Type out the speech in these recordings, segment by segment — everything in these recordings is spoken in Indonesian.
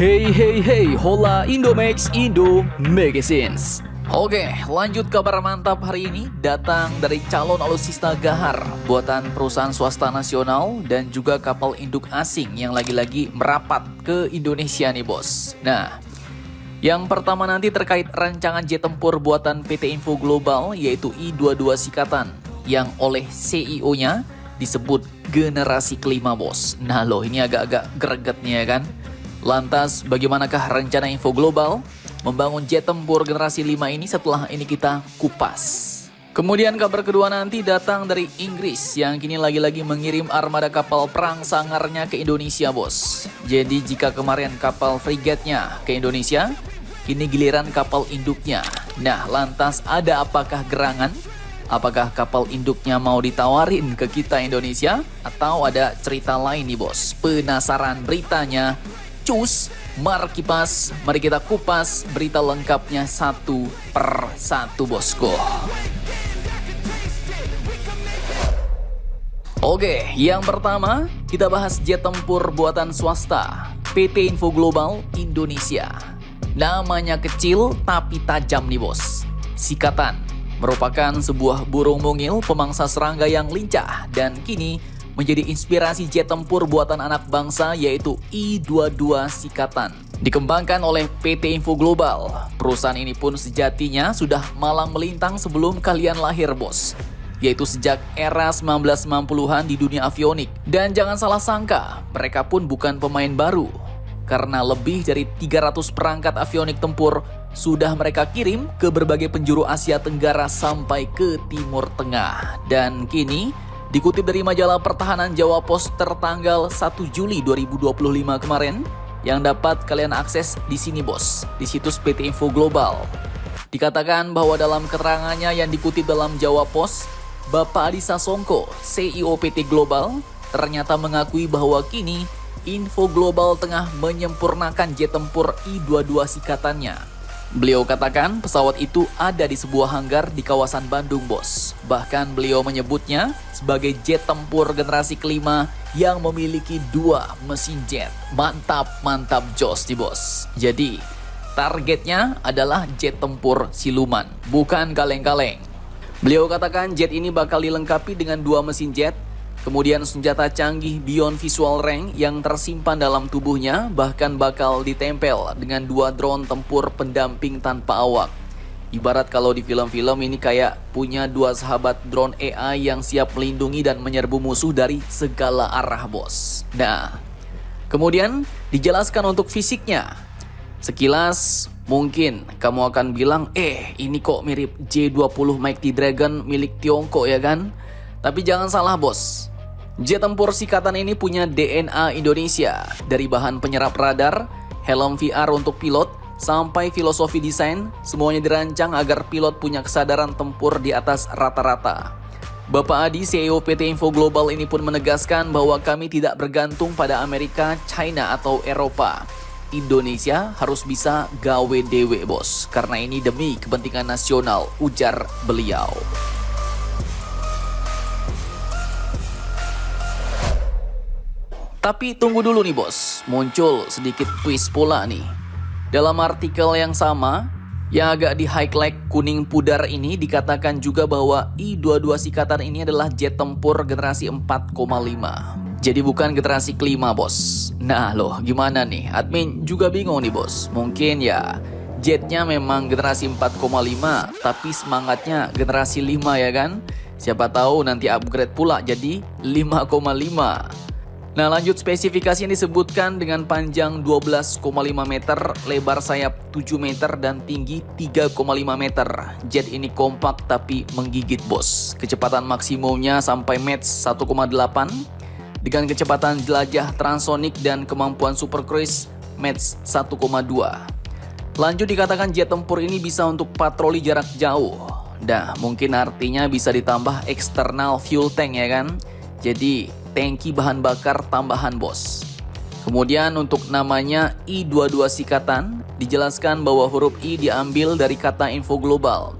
Hey hey hey, hola Indomax Indo Magazines. Oke, lanjut kabar mantap hari ini datang dari calon alutsista Gahar buatan perusahaan swasta nasional dan juga kapal induk asing yang lagi-lagi merapat ke Indonesia nih bos. Nah, yang pertama nanti terkait rancangan jet tempur buatan PT Info Global yaitu I-22 Sikatan yang oleh CEO-nya disebut generasi kelima bos. Nah loh, ini agak-agak greget nih ya kan. Lantas bagaimanakah rencana Info Global membangun jet tempur generasi 5 ini? Setelah ini kita kupas. Kemudian kabar kedua nanti datang dari Inggris yang kini lagi-lagi mengirim armada kapal perang sangarnya ke Indonesia bos. Jadi jika kemarin kapal frigatnya ke Indonesia, kini giliran kapal induknya. Nah lantas ada apakah gerangan? Apakah kapal induknya mau ditawarin ke kita Indonesia? Atau ada cerita lain nih bos? Penasaran beritanya? Cus, mari kita kupas berita lengkapnya satu per satu bosku. Oke, yang pertama kita bahas jet tempur buatan swasta PT Info Global Indonesia. Namanya kecil tapi tajam nih bos. Sikatan merupakan sebuah burung mungil pemangsa serangga yang lincah dan kini menjadi inspirasi jet tempur buatan anak bangsa yaitu I-22 Sikatan. Dikembangkan oleh PT Info Global. Perusahaan ini pun sejatinya sudah malang melintang sebelum kalian lahir bos. Yaitu sejak era 1990-an di dunia avionik. Dan jangan salah sangka, mereka pun bukan pemain baru. Karena lebih dari 300 perangkat avionik tempur sudah mereka kirim ke berbagai penjuru Asia Tenggara sampai ke Timur Tengah. Dan kini dikutip dari majalah Pertahanan Jawa Pos tertanggal 1 Juli 2025 kemarin yang dapat kalian akses di sini bos, di situs PT Info Global. Dikatakan bahwa dalam keterangannya yang dikutip dalam Jawa Pos, Bapak Adi Sasongko, CEO PT Global, ternyata mengakui bahwa kini Info Global tengah menyempurnakan jet tempur I-22 Sikatannya. Beliau katakan pesawat itu ada di sebuah hanggar di kawasan Bandung bos. Bahkan beliau menyebutnya sebagai jet tempur generasi kelima yang memiliki 2 mesin jet. Mantap jos nih bos. Jadi targetnya adalah jet tempur siluman, bukan kaleng-kaleng. Beliau katakan jet ini bakal dilengkapi dengan 2 mesin jet, kemudian senjata canggih Beyond Visual Range yang tersimpan dalam tubuhnya, bahkan bakal ditempel dengan 2 drone tempur pendamping tanpa awak. Ibarat kalau di film-film ini kayak punya 2 sahabat drone AI yang siap melindungi dan menyerbu musuh dari segala arah bos. Nah, kemudian dijelaskan untuk fisiknya. Sekilas mungkin kamu akan bilang, ini kok mirip J-20 Mighty Dragon milik Tiongkok ya kan? Tapi jangan salah bos. Jet tempur Sikatan ini punya DNA Indonesia. Dari bahan penyerap radar, helm VR untuk pilot, sampai filosofi desain, semuanya dirancang agar pilot punya kesadaran tempur di atas rata-rata. Bapak Adi, CEO PT Info Global ini pun menegaskan bahwa kami tidak bergantung pada Amerika, China, atau Eropa. Indonesia harus bisa gawe dewe bos, karena ini demi kepentingan nasional, ujar beliau. Tapi tunggu dulu nih bos, muncul sedikit twist pula nih. Dalam artikel yang sama, yang agak di highlight kuning pudar ini dikatakan juga bahwa I-22 Sikatan ini adalah jet tempur generasi 4,5. Jadi bukan generasi kelima bos. Nah loh, gimana nih? Admin juga bingung nih bos. Mungkin ya jetnya memang generasi 4,5, tapi semangatnya generasi 5 ya kan? Siapa tahu nanti upgrade pula jadi 5,5. Nah lanjut, spesifikasi yang disebutkan dengan panjang 12,5 meter, lebar sayap 7 meter, dan tinggi 3,5 meter. Jet ini kompak tapi menggigit bos. Kecepatan maksimumnya sampai Mach 1,8 dengan kecepatan jelajah transsonik dan kemampuan super cruise Mach 1,2. Lanjut dikatakan jet tempur ini bisa untuk patroli jarak jauh. Nah mungkin artinya bisa ditambah eksternal fuel tank ya kan. Jadi tangki bahan bakar tambahan bos. Kemudian untuk namanya I-22 Sikatan, dijelaskan bahwa huruf I diambil dari kata Info Global.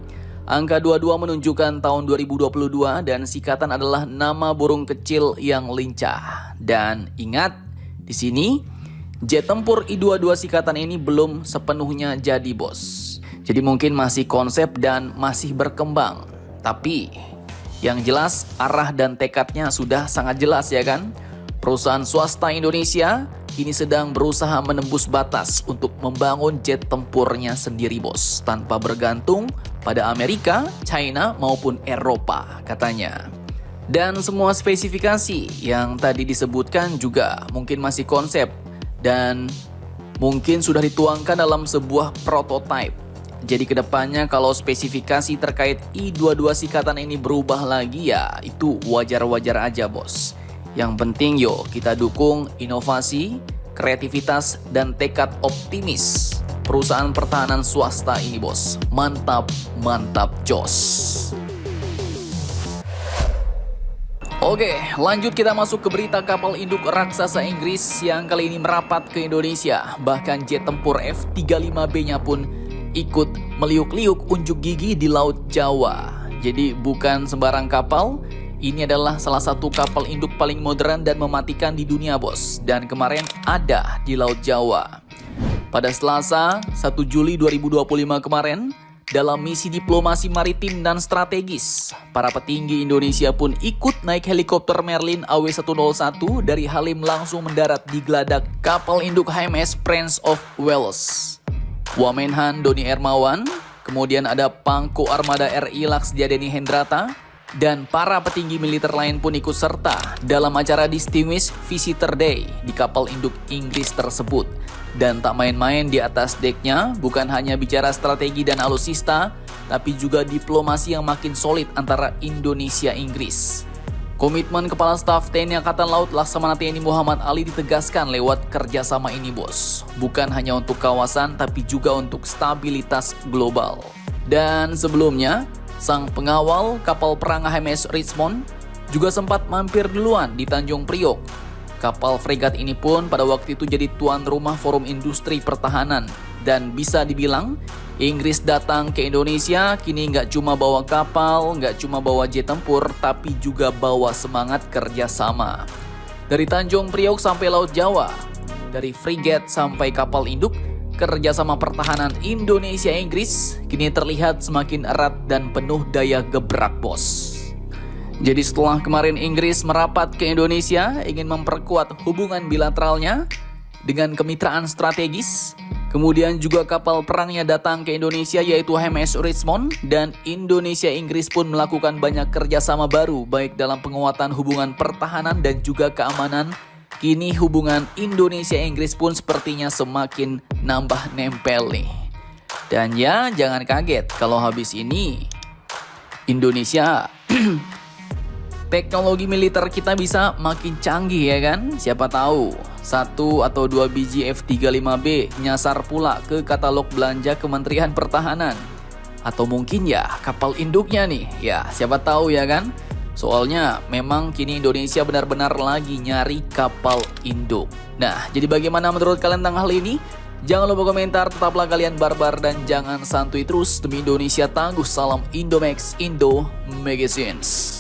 Angka 22 menunjukkan tahun 2022 dan Sikatan adalah nama burung kecil yang lincah. Dan ingat, di sini jet tempur I-22 Sikatan ini belum sepenuhnya jadi bos. Jadi mungkin masih konsep dan masih berkembang. Tapi yang jelas arah dan tekadnya sudah sangat jelas ya kan. Perusahaan swasta Indonesia kini sedang berusaha menembus batas untuk membangun jet tempurnya sendiri bos. Tanpa bergantung pada Amerika, China maupun Eropa katanya. Dan semua spesifikasi yang tadi disebutkan juga mungkin masih konsep dan mungkin sudah dituangkan dalam sebuah prototype. Jadi kedepannya kalau spesifikasi terkait I-22 Sikatan ini berubah lagi ya itu wajar-wajar aja bos. Yang penting yuk kita dukung inovasi, kreativitas, dan tekad optimis perusahaan pertahanan swasta ini bos. Mantap, mantap jos. Oke, lanjut kita masuk ke berita kapal induk raksasa Inggris yang kali ini merapat ke Indonesia. Bahkan jet tempur F-35B-nya pun ikut meliuk-liuk unjuk gigi di Laut Jawa. Jadi bukan sembarang kapal, ini adalah salah satu kapal induk paling modern dan mematikan di dunia bos. Dan kemarin ada di Laut Jawa. Pada Selasa 1 Juli 2025 kemarin, dalam misi diplomasi maritim dan strategis, para petinggi Indonesia pun ikut naik helikopter Merlin AW101 dari Halim langsung mendarat di geladak kapal induk HMS Prince of Wales. Wamenhan Doni Hermawan, kemudian ada Pangko Armada RI Laksdia Deni Hendrata, dan para petinggi militer lain pun ikut serta dalam acara Distinguished Visitor Day di kapal induk Inggris tersebut. Dan tak main-main di atas deknya, bukan hanya bicara strategi dan alutsista, tapi juga diplomasi yang makin solid antara Indonesia-Inggris. Komitmen Kepala Staf TNI Angkatan Laut Laksamana TNI Muhammad Ali ditegaskan lewat kerjasama ini bos. Bukan hanya untuk kawasan, tapi juga untuk stabilitas global. Dan sebelumnya, sang pengawal kapal perang HMS Richmond juga sempat mampir duluan di Tanjung Priok. Kapal fregat ini pun pada waktu itu jadi tuan rumah Forum Industri Pertahanan. Dan bisa dibilang, Inggris datang ke Indonesia kini nggak cuma bawa kapal, nggak cuma bawa jet tempur, tapi juga bawa semangat kerjasama. Dari Tanjung Priok sampai Laut Jawa, dari frigate sampai kapal induk, kerjasama pertahanan Indonesia-Inggris kini terlihat semakin erat dan penuh daya gebrak bos. Jadi setelah kemarin Inggris merapat ke Indonesia ingin memperkuat hubungan bilateralnya dengan kemitraan strategis, kemudian juga kapal perangnya datang ke Indonesia yaitu HMS Richmond, dan Indonesia-Inggris pun melakukan banyak kerjasama baru baik dalam penguatan hubungan pertahanan dan juga keamanan. Kini hubungan Indonesia-Inggris pun sepertinya semakin nambah nempel nih. Dan ya jangan kaget kalau habis ini Indonesia teknologi militer kita bisa makin canggih ya kan? Siapa tahu 1 atau 2 biji F-35B nyasar pula ke katalog belanja Kementerian Pertahanan. Atau mungkin ya kapal induknya nih. Ya siapa tahu ya kan? Soalnya memang kini Indonesia benar-benar lagi nyari kapal induk. Nah jadi bagaimana menurut kalian tentang hal ini? Jangan lupa komentar, tetaplah kalian barbar dan jangan santuy terus. Demi Indonesia tangguh, salam Indomax Indo Magazines.